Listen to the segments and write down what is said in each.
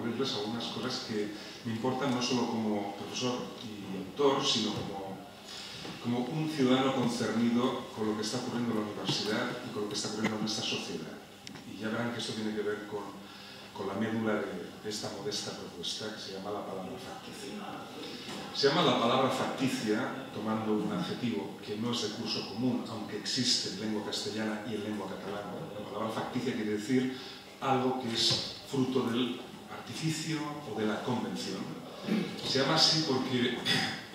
ocurrirles algunas cosas que me importan no solo como profesor y autor, sino como un ciudadano concernido con lo que está ocurriendo en la universidad y con lo que está ocurriendo en esta sociedad. Y ya verán que esto tiene que ver con la médula de esta modesta propuesta que se llama la palabra facticia. Se llama la palabra facticia tomando un adjetivo que no es de curso común, aunque existe en lengua castellana y en lengua catalana. La palabra facticia quiere decir algo que es fruto del artificio o de la convención. Se llama así porque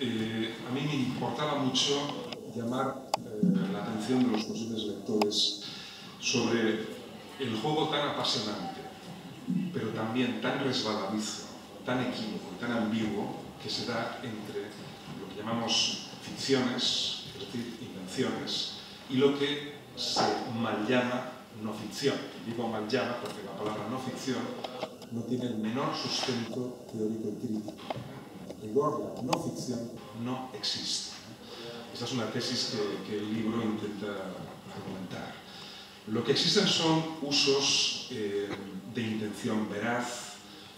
a mí me importaba mucho llamar la atención de los posibles lectores sobre el juego tan apasionante, pero también tan resbaladizo, tan equívoco y tan ambiguo que se da entre lo que llamamos ficciones, es decir, invenciones, y lo que se mal llama no ficción. Digo mal llama porque la palabra no ficción no tiene el menor sustento teórico y crítico. En rigor, la no ficción no existe. Esta es una tesis que el libro intenta argumentar. Lo que existen son usos de intención veraz,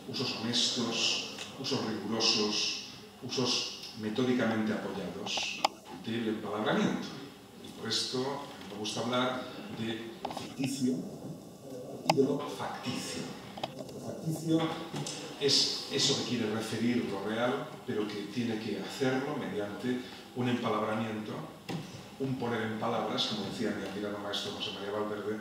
usos honestos, usos rigurosos, usos metódicamente apoyados del empalabramiento. Y por esto me gusta hablar de ficticio y de lo facticio. Lo facticio es eso que quiere referir lo real, pero que tiene que hacerlo mediante un empalabramiento, un poner en palabras, como decía mi admirado maestro José María Valverde,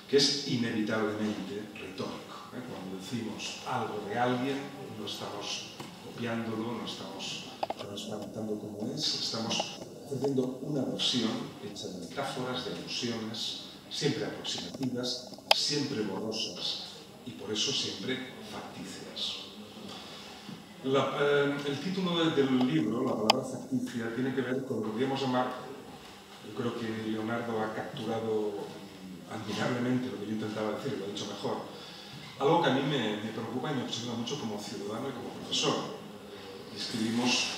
que es inevitablemente retórico. Cuando decimos algo de alguien, no estamos copiándolo, no estamos transparentando como es, estamos ofreciendo una versión hecha de metáforas, de alusiones, siempre aproximativas, siempre borrosas y por eso siempre facticias. El título del libro, la palabra facticia, tiene que ver con lo que podríamos llamar, yo creo que Leonardo ha capturado admirablemente lo que yo intentaba decir, lo ha dicho mejor, algo que a mí me preocupa y me obsesiona mucho como ciudadano y como profesor. Describimos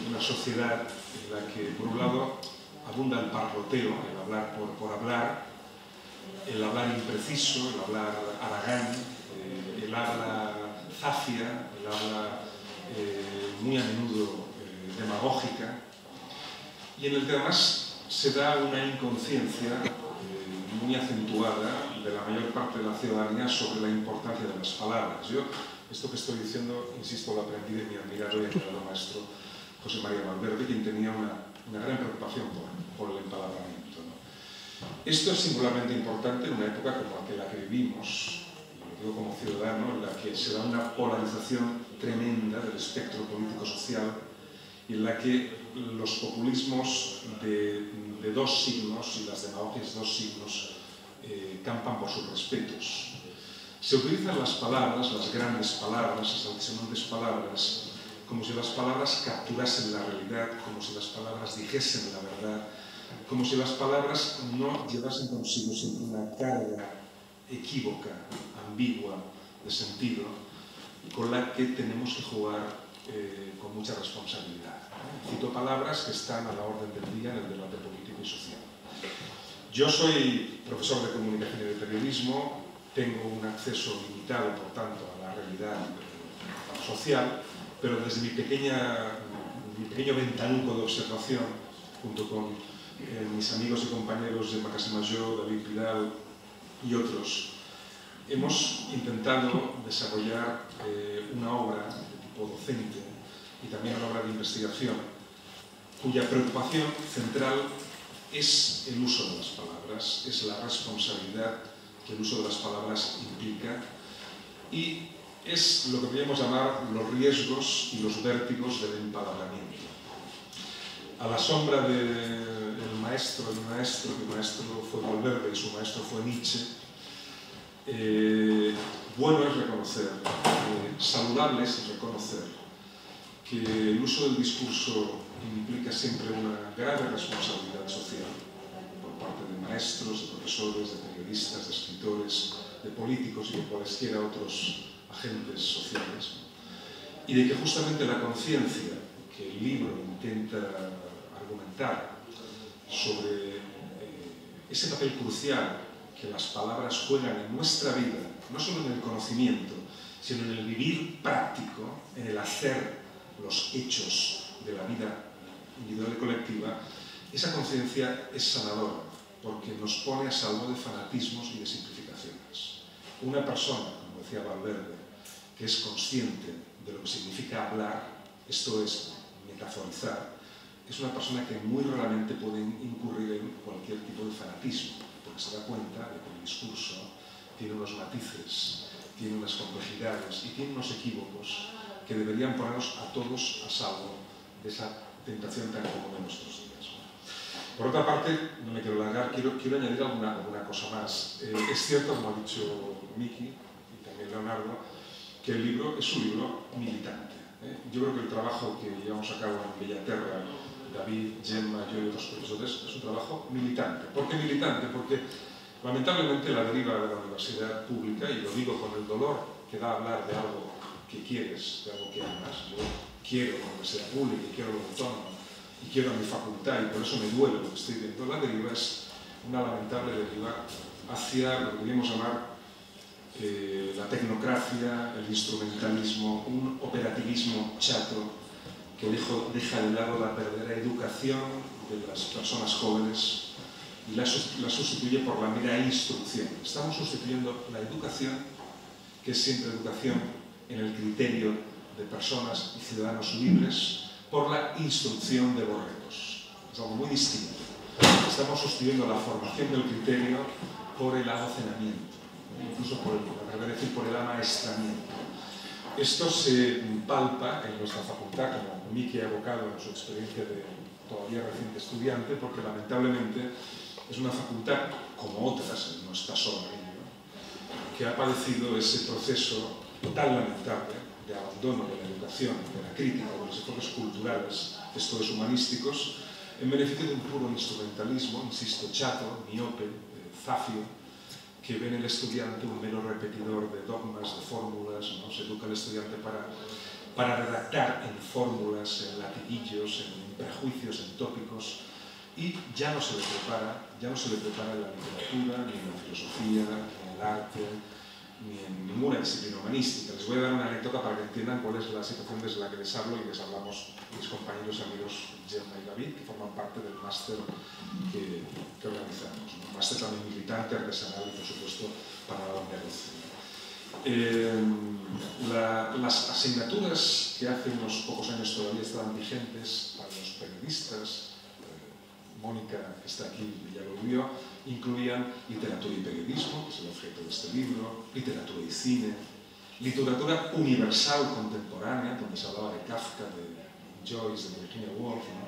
una sociedad en la que, por un lado, abunda el parloteo, el hablar por hablar, el hablar impreciso, el hablar haragán, el habla zafia, el habla muy a menudo demagógica, y en el que además se da una inconsciencia muy acentuada de la mayor parte de la ciudadanía sobre la importancia de las palabras. Yo, esto que estoy diciendo, insisto, lo aprendí de mi admirado y admirado maestro José María Valverde, quien tenía una gran preocupación por el empalabramiento, ¿no? Esto es singularmente importante en una época como la que vivimos, y lo digo como ciudadano, en la que se da una polarización tremenda del espectro político-social y en la que los populismos de dos signos y las demagogias de dos signos campan por sus respetos. Se utilizan las palabras, las grandes palabras, las altisonantes palabras, como si las palabras capturasen la realidad, como si las palabras dijesen la verdad, como si las palabras no llevasen consigo siempre una carga equívoca, ambigua, de sentido, con la que tenemos que jugar con mucha responsabilidad. Cito palabras que están a la orden del día en el debate político y social. Yo soy profesor de comunicación y de periodismo, tengo un acceso limitado, por tanto, a la realidad social, pero desde mi pequeño ventanuco de observación, junto con mis amigos y compañeros de Macassemayor, David Pidal y otros, hemos intentado desarrollar una obra de tipo docente y también una obra de investigación, cuya preocupación central es el uso de las palabras, es la responsabilidad que el uso de las palabras implica y es lo que podríamos llamar los riesgos y los vértigos del empalabramiento. A la sombra del maestro, mi maestro fue Valverde y su maestro fue Nietzsche, bueno es reconocer, saludable es reconocer que el uso del discurso implica siempre una grave responsabilidad social por parte de maestros, de profesores, de periodistas, de escritores, de políticos y de cualesquiera otros agentes sociales, y de que justamente la conciencia que el libro intenta argumentar sobre ese papel crucial que las palabras juegan en nuestra vida, no solo en el conocimiento, sino en el vivir práctico, en el hacer los hechos de la vida individual y colectiva, esa conciencia es sanadora, porque nos pone a salvo de fanatismos y de simplificaciones. Una persona, como decía Valverde, que es consciente de lo que significa hablar, esto es metaforizar, es una persona que muy raramente puede incurrir en cualquier tipo de fanatismo, porque se da cuenta de que el discurso tiene unos matices, tiene unas complejidades y tiene unos equívocos que deberían ponernos a todos a salvo de esa tentación tan común en nuestros días. Por otra parte, no me quiero alargar, quiero añadir alguna cosa más. Es cierto, como ha dicho Miki y también Leonardo, que el libro es un libro militante. Yo creo que el trabajo que llevamos a cabo en Bellaterra, David, Gemma, yo y otros profesores, es un trabajo militante. ¿Por qué militante? Porque lamentablemente la deriva de la universidad pública, y lo digo con el dolor que da hablar de algo que quieres, de algo que amas. Yo quiero la universidad pública y quiero lo autónomo y quiero a mi facultad y por eso me duele lo que estoy viendo. La deriva es una lamentable deriva hacia lo que podríamos llamar la tecnocracia, el instrumentalismo, un operativismo chato que deja de lado la verdadera educación de las personas jóvenes y la sustituye por la mera instrucción. Estamos sustituyendo la educación, que es siempre educación en el criterio de personas y ciudadanos libres, por la instrucción de borregos. Es algo muy distinto. Estamos sustituyendo la formación del criterio por el adocenamiento, incluso por el amaestramiento. Esto se palpa en nuestra facultad, como Miki ha evocado en su experiencia de todavía reciente estudiante, porque lamentablemente es una facultad, como otras, no está sola en ello, que ha padecido ese proceso tan lamentable de abandono de la educación, de la crítica, de los enfoques culturales, esto es humanísticos, en beneficio de un puro instrumentalismo, insisto, chato, miope, zafio, que ve en el estudiante un mero repetidor de dogmas, de fórmulas, ¿no? Se educa al estudiante para redactar en fórmulas, en latiguillos, en prejuicios, en tópicos, y ya no se le prepara en la literatura, ni en la filosofía, ni en el arte, ni en ninguna disciplina humanística. Les voy a dar una anécdota para que entiendan cuál es la situación desde la que les hablo y les hablamos mis compañeros y amigos Gemma y David, que forman parte del máster que organizamos. Un máster también militante, artesanal y, por supuesto, para la Andalucía. Las asignaturas que hace unos pocos años todavía estaban vigentes para los periodistas, Mónica, que está aquí, ya lo vio, incluían literatura y periodismo, que es el objeto de este libro, literatura y cine, literatura universal contemporánea, donde se hablaba de Kafka, de Joyce, de Virginia Woolf, ¿no?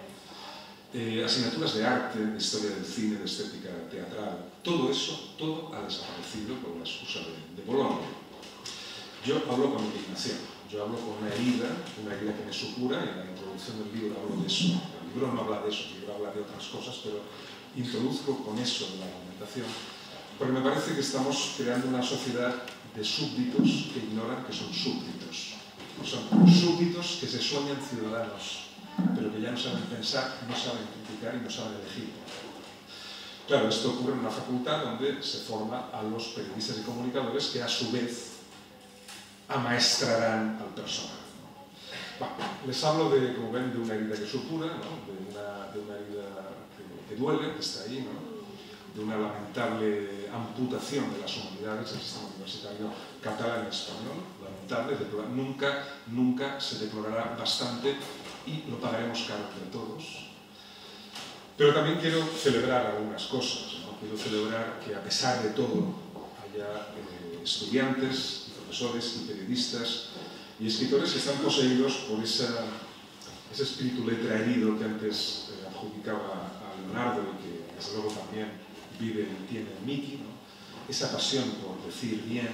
Asignaturas de arte, de historia del cine, de estética teatral. Todo eso, todo ha desaparecido con la excusa de Bolonia. Yo hablo con indignación, yo hablo con una herida que me supura, y en la introducción del libro hablo de eso. El libro no habla de eso, el libro habla de otras cosas, pero introduzco con eso en la argumentación, porque me parece que estamos creando una sociedad de súbditos que ignoran que son súbditos. Son súbditos que se sueñan ciudadanos, pero que ya no saben pensar, no saben criticar y no saben elegir. Claro, esto ocurre en una facultad donde se forma a los periodistas y comunicadores que a su vez amaestrarán al personal. Bueno, les hablo de, como ven, de una herida que supura, ¿no? de una herida que duele, que está ahí, ¿no? De una lamentable amputación de las humanidades del sistema universitario catalán y español, lamentable, nunca se deplorará bastante y lo pagaremos caro entre todos. Pero también quiero celebrar algunas cosas, ¿no? Quiero celebrar que a pesar de todo haya estudiantes, profesores y periodistas y escritores que están poseídos por ese espíritu letra herido que antes adjudicaba a Leonardo y que desde luego también vive y tiene Miki, ¿no? Esa pasión por decir bien,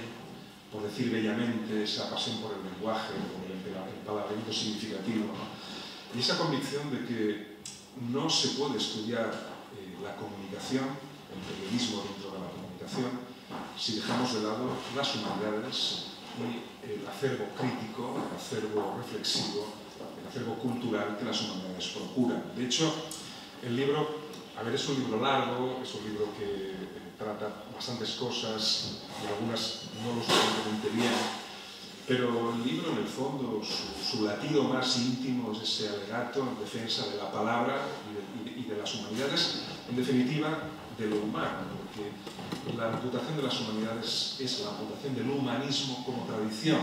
por decir bellamente, esa pasión por el lenguaje, por el empalabramiento significativo, ¿no? Y esa convicción de que no se puede estudiar la comunicación, el periodismo dentro de la comunicación, si dejamos de lado las humanidades y el acervo crítico, el acervo reflexivo, el acervo cultural que las humanidades procuran. De hecho, el libro, a ver, es un libro largo, es un libro que trata bastantes cosas y algunas no lo suficientemente bien, Pero el libro, en el fondo, su latido más íntimo es ese alegato en defensa de la palabra y de las humanidades, en definitiva, de lo humano, porque la amputación de las humanidades es la amputación del humanismo como tradición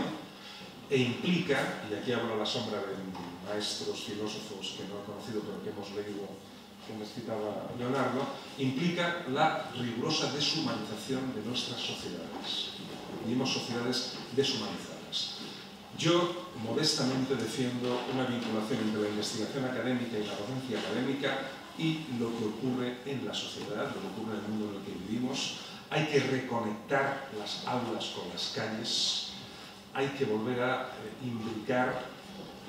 e implica, y aquí hablo a la sombra de maestros filósofos que no he conocido pero que hemos leído, como citaba Leonardo, implica la rigurosa deshumanización de nuestras sociedades. Vivimos sociedades deshumanizadas. Yo modestamente defiendo una vinculación entre la investigación académica y la docencia académica y lo que ocurre en la sociedad, lo que ocurre en el mundo en el que vivimos. Hay que reconectar las aulas con las calles, hay que volver a imbricar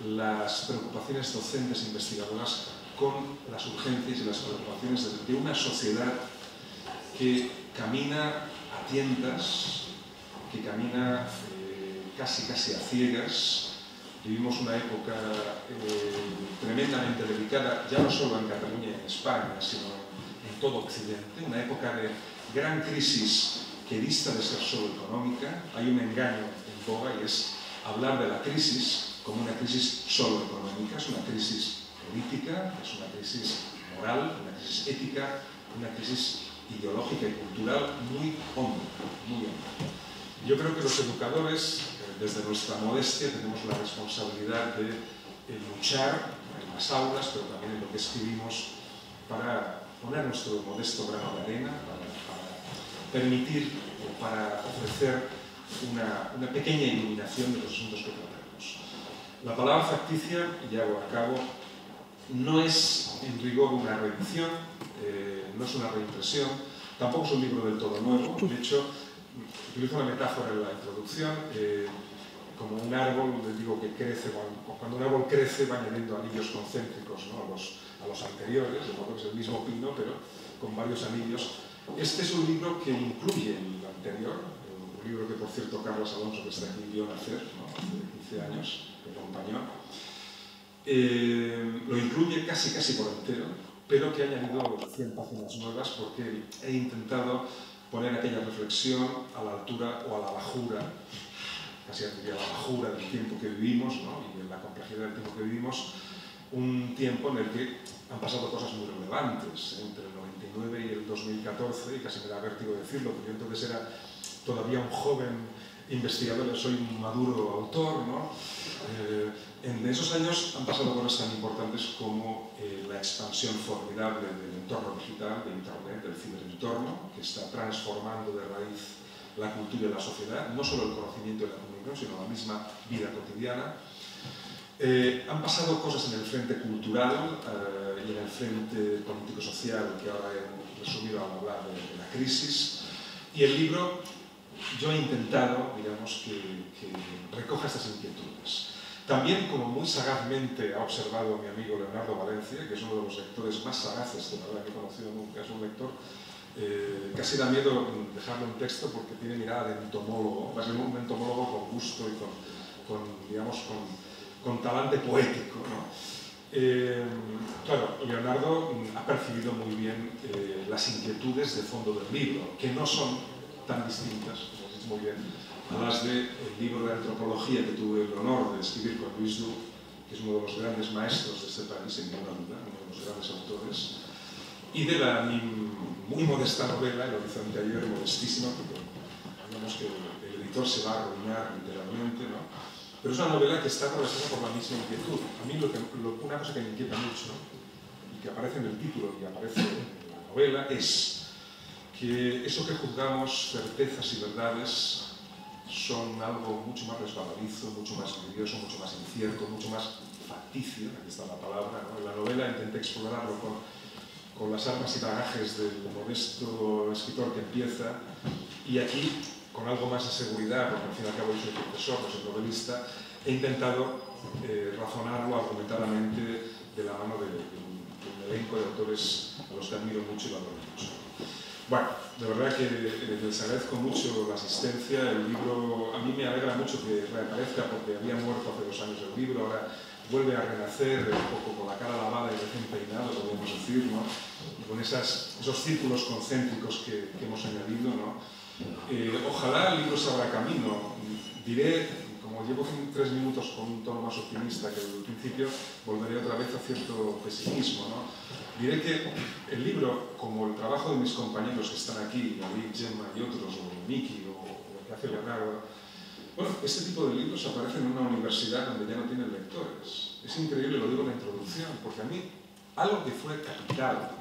las preocupaciones docentes e investigadoras con las urgencias y las preocupaciones de una sociedad que camina a tientas, que camina casi a ciegas. Vivimos una época tremendamente delicada, ya no solo en Cataluña y en España, sino en todo Occidente, una época de gran crisis que dista de ser solo económica. Hay un engaño en boga y es hablar de la crisis como una crisis solo económica. Es una crisis política, es una crisis moral, una crisis ética, una crisis ideológica y cultural muy honda, muy honda. Yo creo que los educadores, desde nuestra modestia, tenemos la responsabilidad de luchar en las aulas, pero también en lo que escribimos, para poner nuestro modesto grano de arena, para permitir o para ofrecer una pequeña iluminación de los asuntos que tratamos. La palabra facticia, y ya lo acabo, no es en rigor una reedición, no es una reimpresión, tampoco es un libro del todo nuevo. De hecho, utilizo una metáfora en la introducción, como un árbol, les digo que crece, cuando un árbol crece va añadiendo anillos concéntricos, ¿no? a los anteriores, de modo que es el mismo pino, pero con varios anillos. Este es un libro que incluye el anterior, un libro que, por cierto, Carlos Alonso, que está aquí, vio nacer, ¿no? Hace 15 años, que acompañó. Lo incluye casi por entero, pero que ha añadido 100 páginas nuevas porque he intentado poner aquella reflexión a la altura o a la bajura, casi diría la bajura del tiempo que vivimos, ¿no? Y en la complejidad del tiempo que vivimos, un tiempo en el que han pasado cosas muy relevantes entre el 99 y el 2014, y casi me da vértigo decirlo, porque yo entonces era todavía un joven investigador, soy un maduro autor, ¿no? En esos años han pasado cosas tan importantes como la expansión formidable del entorno digital, de Internet, del ciberentorno, que está transformando de raíz la cultura y la sociedad, no solo el conocimiento y la comunicación, sino la misma vida cotidiana. Han pasado cosas en el frente cultural y en el frente político-social, que ahora he resumido al hablar de la crisis. Y el libro, yo he intentado, digamos, que recoja estas inquietudes. También, como muy sagazmente ha observado mi amigo Leonardo Valencia, que es uno de los lectores más sagaces de la verdad que he conocido nunca, es un lector casi da miedo dejarlo en texto porque tiene mirada de entomólogo, va a ser un entomólogo con gusto y con talante poético, ¿no? Claro, Leonardo ha percibido muy bien las inquietudes de fondo del libro, que no son tan distintas, como has dicho muy bien, a las del libro de antropología que tuve el honor de escribir con Luis Du, que es uno de los grandes maestros de este país, sin ninguna duda, uno de los grandes autores, y de la muy modesta novela, El horizonte ayer, modestísima, porque digamos que el editor se va a arruinar literalmente, ¿no? Pero es una novela que está atravesada por la misma inquietud. A mí una cosa que me inquieta mucho, y que aparece en el título y aparece en la novela, es que eso que juzgamos certezas y verdades son algo mucho más resbaladizo, mucho más curioso, mucho más incierto, mucho más facticio, aquí está la palabra, ¿no? En la novela intenté explorarlo con las armas y bagajes del modesto escritor que empieza, y aquí, con algo más de seguridad, porque al fin y al cabo yo soy profesor, no soy novelista, he intentado razonarlo argumentadamente de la mano de un elenco de autores a los que admiro mucho y valoro mucho. Bueno, de verdad que les agradezco mucho la asistencia. El libro, a mí me alegra mucho que reaparezca porque había muerto hace 2 años el libro, ahora vuelve a renacer un poco con la cara lavada y recién peinado, podemos decir, ¿no? Y con esos círculos concéntricos que hemos añadido, ¿no? Ojalá el libro se abra camino. Diré, como llevo 3 minutos con un tono más optimista que el principio, volveré otra vez a cierto pesimismo, ¿no? Diré que el libro, como el trabajo de mis compañeros que están aquí, David, Gemma y otros, o Miki, o el que hace Leonardo, bueno, este tipo de libros aparecen en una universidad donde ya no tienen lectores. Es increíble, lo digo en la introducción, porque a mí, algo que fue capital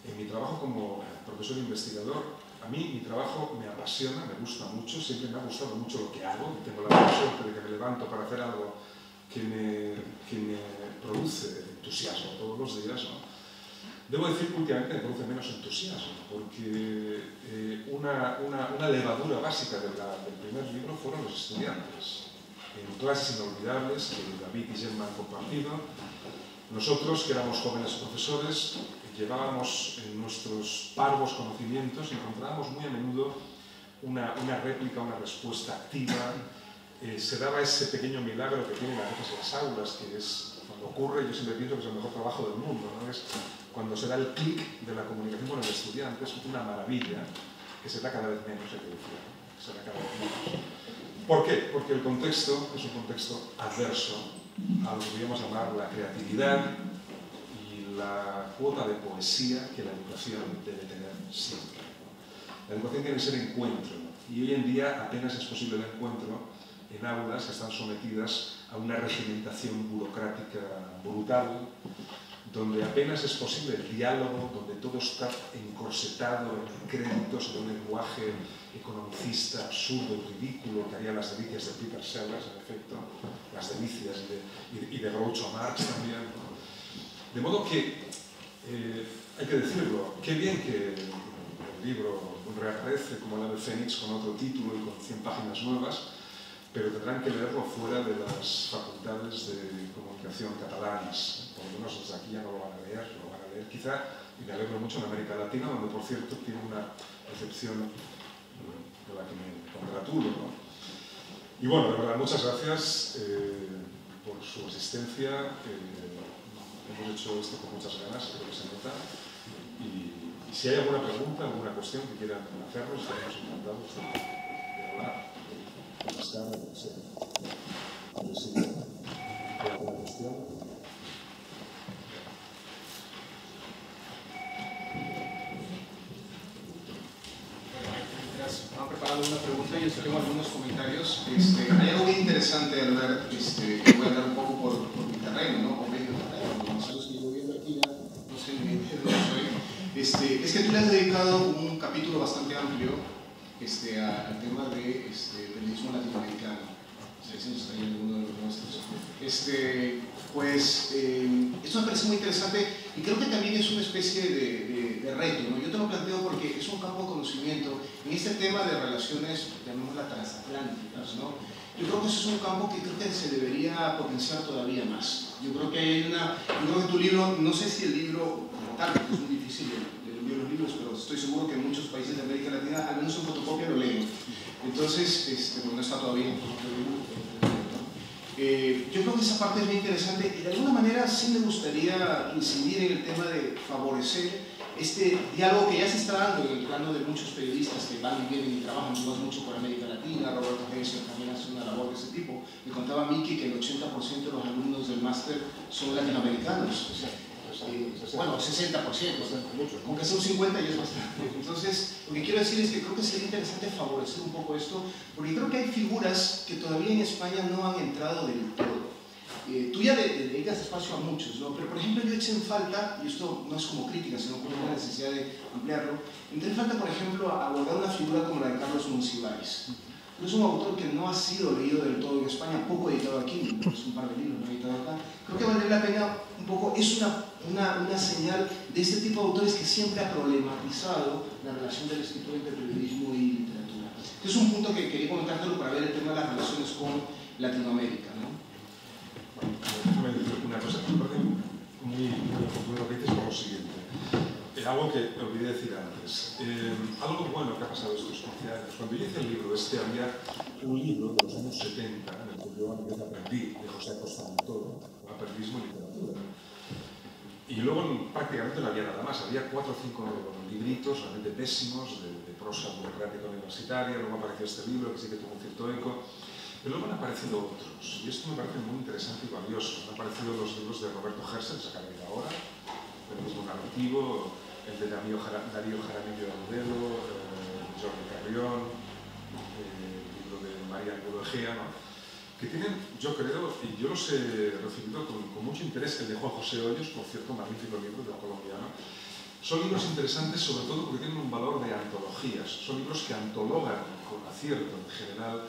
en mi trabajo como profesor investigador, a mí mi trabajo me apasiona, me gusta mucho, siempre me ha gustado mucho lo que hago, y tengo la suerte de que me levanto para hacer algo que me produce entusiasmo todos los días, ¿no? Debo decir que últimamente me produce menos entusiasmo, porque una levadura básica del primer libro fueron los estudiantes. En clases inolvidables que David y Gemma han compartido, nosotros, que éramos jóvenes profesores, llevábamos en nuestros parvos conocimientos y encontrábamos muy a menudo una réplica, una respuesta activa. Se daba ese pequeño milagro que tienen a veces las aulas, que es, cuando ocurre, yo siempre pienso que es el mejor trabajo del mundo, ¿no? Es cuando se da el clic de la comunicación con el estudiante, es una maravilla que se da cada vez menos, hay que decir, ¿no? Se da cada vez menos. ¿Por qué? Porque el contexto es un contexto adverso a lo que podríamos llamar la creatividad y la cuota de poesía que la educación debe tener siempre. La educación tiene que ser encuentro, y hoy en día apenas es posible el encuentro en aulas que están sometidas a una regimentación burocrática brutal, donde apenas es posible el diálogo, donde todo está encorsetado en créditos, en un lenguaje economicista absurdo y ridículo que haría las delicias de Peter Sellers, en efecto, las delicias y de Groucho Marx también, ¿no? De modo que, hay que decirlo, qué bien que el libro reaparece como el ave fénix con otro título y con 100 páginas nuevas, pero tendrán que leerlo fuera de las facultades de comunicación catalanas. Por lo menos desde aquí ya no lo van a leer, quizá, y me alegro mucho, en América Latina, donde por cierto tiene una recepción de la que me congratulo, ¿no? Y bueno, de verdad, muchas gracias por su asistencia. Hemos hecho esto con muchas ganas, creo que se nota. Y si hay alguna pregunta, alguna cuestión que quieran hacernos, estaremos encantados de hablar. Buscar, no sé. A ver si hay alguna cuestión. Han preparado una pregunta y yo tengo algunos comentarios. Hay algo muy interesante al ver, voy a hablar un poco por mi terreno, ¿no? Por medio terreno, los años que llevo viviendo aquí, no sé ni de dónde soy. Es que tú le has dedicado un capítulo bastante amplio al tema de periodismo latinoamericano. Eso nos está yendo uno de los nuestros. Esto me parece muy interesante y creo que también es una especie de reto, ¿no? Yo te lo planteo porque es un campo de conocimiento en este tema de relaciones, llamémoslas transatlánticas, ¿no? Yo creo que eso es un campo que creo que se debería potenciar todavía más. Yo creo que yo creo que tu libro, no sé si el libro, tal vez es muy difícil de leer los libros, pero estoy seguro que en muchos países de América Latina, al menos en fotocopia, lo leen. Entonces, no está todavía en yo creo que esa parte es muy interesante y de alguna manera sí me gustaría incidir en el tema de favorecer este diálogo que ya se está dando en el plano de muchos periodistas que van y vienen y trabajan. Tú vas mucho por América Latina, Roberto Hensler también hace una labor de ese tipo. Me contaba Miki que el 80% de los alumnos del máster son latinoamericanos. Bueno, 60%, aunque sea un 50% ya es bastante. Entonces, lo que quiero decir es que creo que sería interesante favorecer un poco esto, porque creo que hay figuras que todavía en España no han entrado del todo. Tú ya dedicas espacio a muchos, ¿no? Pero por ejemplo yo eché en falta, y esto no es como crítica, sino como una necesidad de ampliarlo, entré en falta, por ejemplo, a abordar una figura como la de Carlos Monsiváis. Es un autor que no ha sido leído del todo en España, poco editado aquí, es un par de libros no editado acá. Creo que valdría la pena un poco, es una señal de este tipo de autores que siempre ha problematizado la relación del escritor entre periodismo y literatura. Es un punto que quería comentártelo para ver el tema de las relaciones con Latinoamérica, ¿no? Déjame decir una cosa que me parece muy oportuno lo que dices por lo siguiente. Algo que olvidé decir antes. Algo bueno que ha pasado estos 15 años. Cuando yo hice el libro había un libro de los años 70 en el que yo aprendí de José Acosta Montoro, Periodismo y Literatura. Y luego prácticamente no había nada más. Había 4 o 5 libritos realmente pésimos de prosa burocrática universitaria. Luego apareció este libro que sí que tuvo un cierto eco. Pero luego han aparecido otros, y esto me parece muy interesante y valioso. Han aparecido los libros de Roberto Gersen, que se acaba de leer ahora, Periodismo narrativo, el de Darío Jaramillo Agudelo, Jordi Carrión, el libro de María Angulo Egea, ¿no? Que tienen, yo creo, y yo los he recibido con mucho interés, el de Juan José Hoyos, por cierto, un magnífico libro de colombiano. Son libros interesantes sobre todo porque tienen un valor de antologías, son libros que antologan con acierto en general,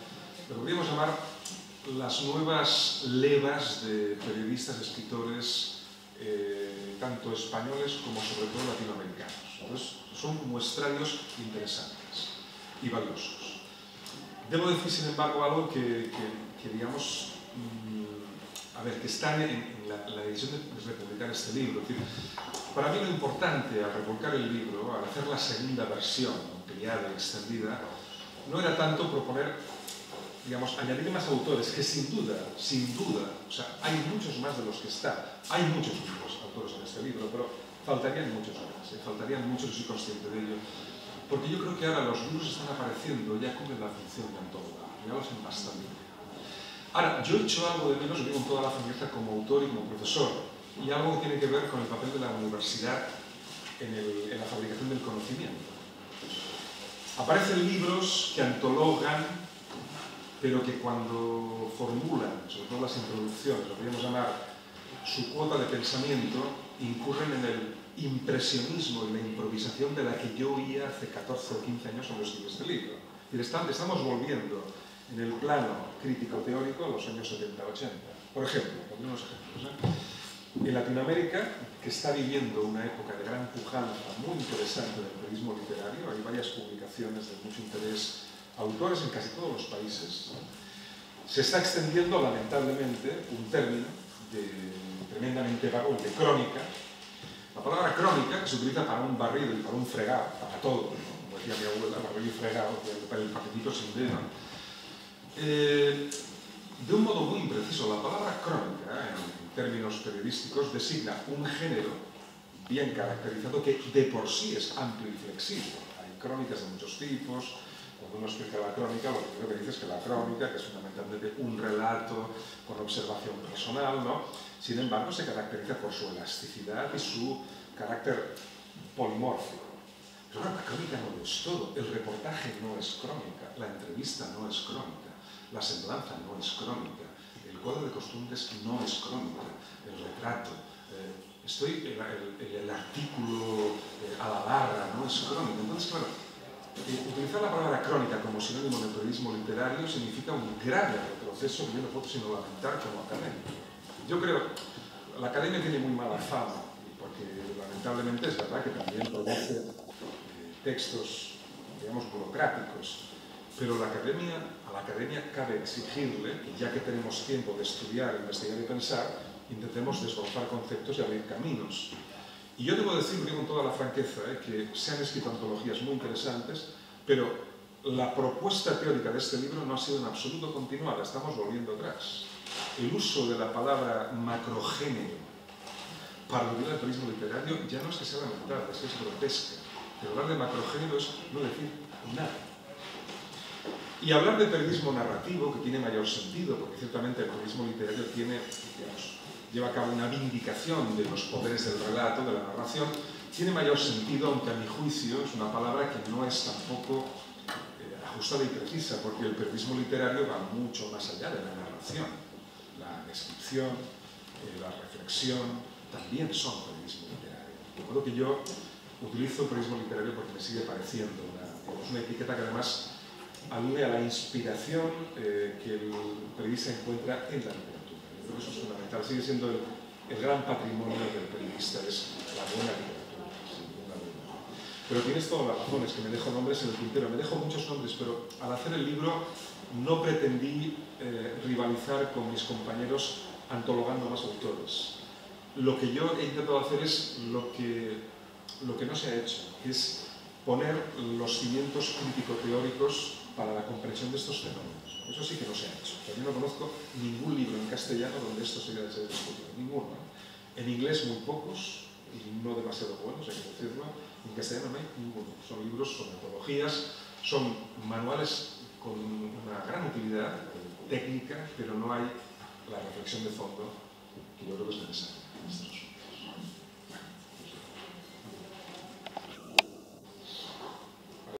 lo que podríamos llamar las nuevas levas de periodistas, escritores, tanto españoles como sobre todo latinoamericanos. Entonces, son muestrarios interesantes y valiosos. Debo decir, sin embargo, algo que digamos, a ver, que está en la edición de republicar este libro. Es decir, para mí lo importante al revolcar el libro, al hacer la segunda versión, ampliada y extendida, no era tanto proponer, digamos, añadir más autores, que sin duda, o sea, hay muchos más de los que está. Hay muchos autores en este libro, pero faltarían muchos más, faltarían muchos, y soy consciente de ello. Porque yo creo que ahora los libros están apareciendo, ya cumplen la función de antóloga, ya lo hacen bastante bien. Ahora, yo he hecho algo de menos, lo digo con toda la franqueza, como autor y como profesor, y algo que tiene que ver con el papel de la universidad en la fabricación del conocimiento. Aparecen libros que antologan, pero que cuando formulan, sobre todo las introducciones, lo podríamos llamar su cuota de pensamiento, incurren en el impresionismo y la improvisación de la que yo oía hace 14 o 15 años cuando escribí este libro. Es decir, estamos volviendo en el plano crítico-teórico a los años 70-80. Por ejemplo, pondré unos ejemplos. En Latinoamérica, que está viviendo una época de gran pujanza muy interesante del periodismo literario, hay varias publicaciones de mucho interés, autores en casi todos los países, se está extendiendo lamentablemente un término tremendamente vago, el de crónica. La palabra crónica, que se utiliza para un barrido y para un fregado, para todo, ¿no? Como decía mi abuela, barrido y fregado, para el paquetito sin dedo. De un modo muy impreciso, la palabra crónica, en términos periodísticos, designa un género bien caracterizado que de por sí es amplio y flexible. Hay crónicas de muchos tipos. Cuando uno explica la crónica, lo primero que dice es que la crónica, que es fundamentalmente un relato con observación personal, ¿no? Sin embargo, se caracteriza por su elasticidad y su carácter polimórfico. Pero bueno, la crónica no lo es todo. El reportaje no es crónica, la entrevista no es crónica, la semblanza no es crónica, el cuadro de costumbres no es crónica, el retrato, el artículo a la barra no es crónica. Entonces, claro, utilizar la palabra crónica como sinónimo de periodismo literario significa un grave retroceso que yo no puedo sino lamentar como académico. Yo creo que la academia tiene muy mala fama, porque lamentablemente es verdad que también produce textos, digamos, burocráticos, pero a la academia cabe exigirle, y ya que tenemos tiempo de estudiar, investigar y pensar, intentemos desbrozar conceptos y abrir caminos. Y yo debo decir, digo con toda la franqueza, que se han escrito antologías muy interesantes, pero la propuesta teórica de este libro no ha sido en absoluto continuada, estamos volviendo atrás. El uso de la palabra macrogénero para aludir al periodismo literario ya no es que sea lamentable, es que es grotesca. Pero hablar de macrogénero es no decir nada. Y hablar de periodismo narrativo, que tiene mayor sentido, porque ciertamente el periodismo literario tiene, digamos, lleva a cabo una vindicación de los poderes del relato, de la narración, tiene mayor sentido, aunque a mi juicio es una palabra que no es tampoco ajustada y precisa, porque el periodismo literario va mucho más allá de la narración. La descripción, la reflexión, también son periodismo literario. De modo que yo utilizo periodismo literario porque me sigue pareciendo una etiqueta que además alude a la inspiración que el periodista encuentra en la literatura. Yo creo que eso es fundamental. Sigue siendo el gran patrimonio del periodista, es la buena literatura, sin ninguna duda. Pero tienes todas las razones, que me dejo nombres en el tintero. Me dejo muchos nombres, pero al hacer el libro no pretendí rivalizar con mis compañeros antologando más autores. Lo que yo he intentado hacer es lo que no se ha hecho, que es poner los cimientos crítico-teóricos para la comprensión de estos fenómenos. Eso sí que no se ha hecho. Yo no conozco ningún libro en castellano donde esto se haya discutido. Ninguno. En inglés muy pocos, y no demasiado buenos, hay que decirlo. En castellano no hay ninguno. Son libros, son metodologías, son manuales con una gran utilidad, técnica, pero no hay la reflexión de fondo que yo creo que es necesaria en este asunto.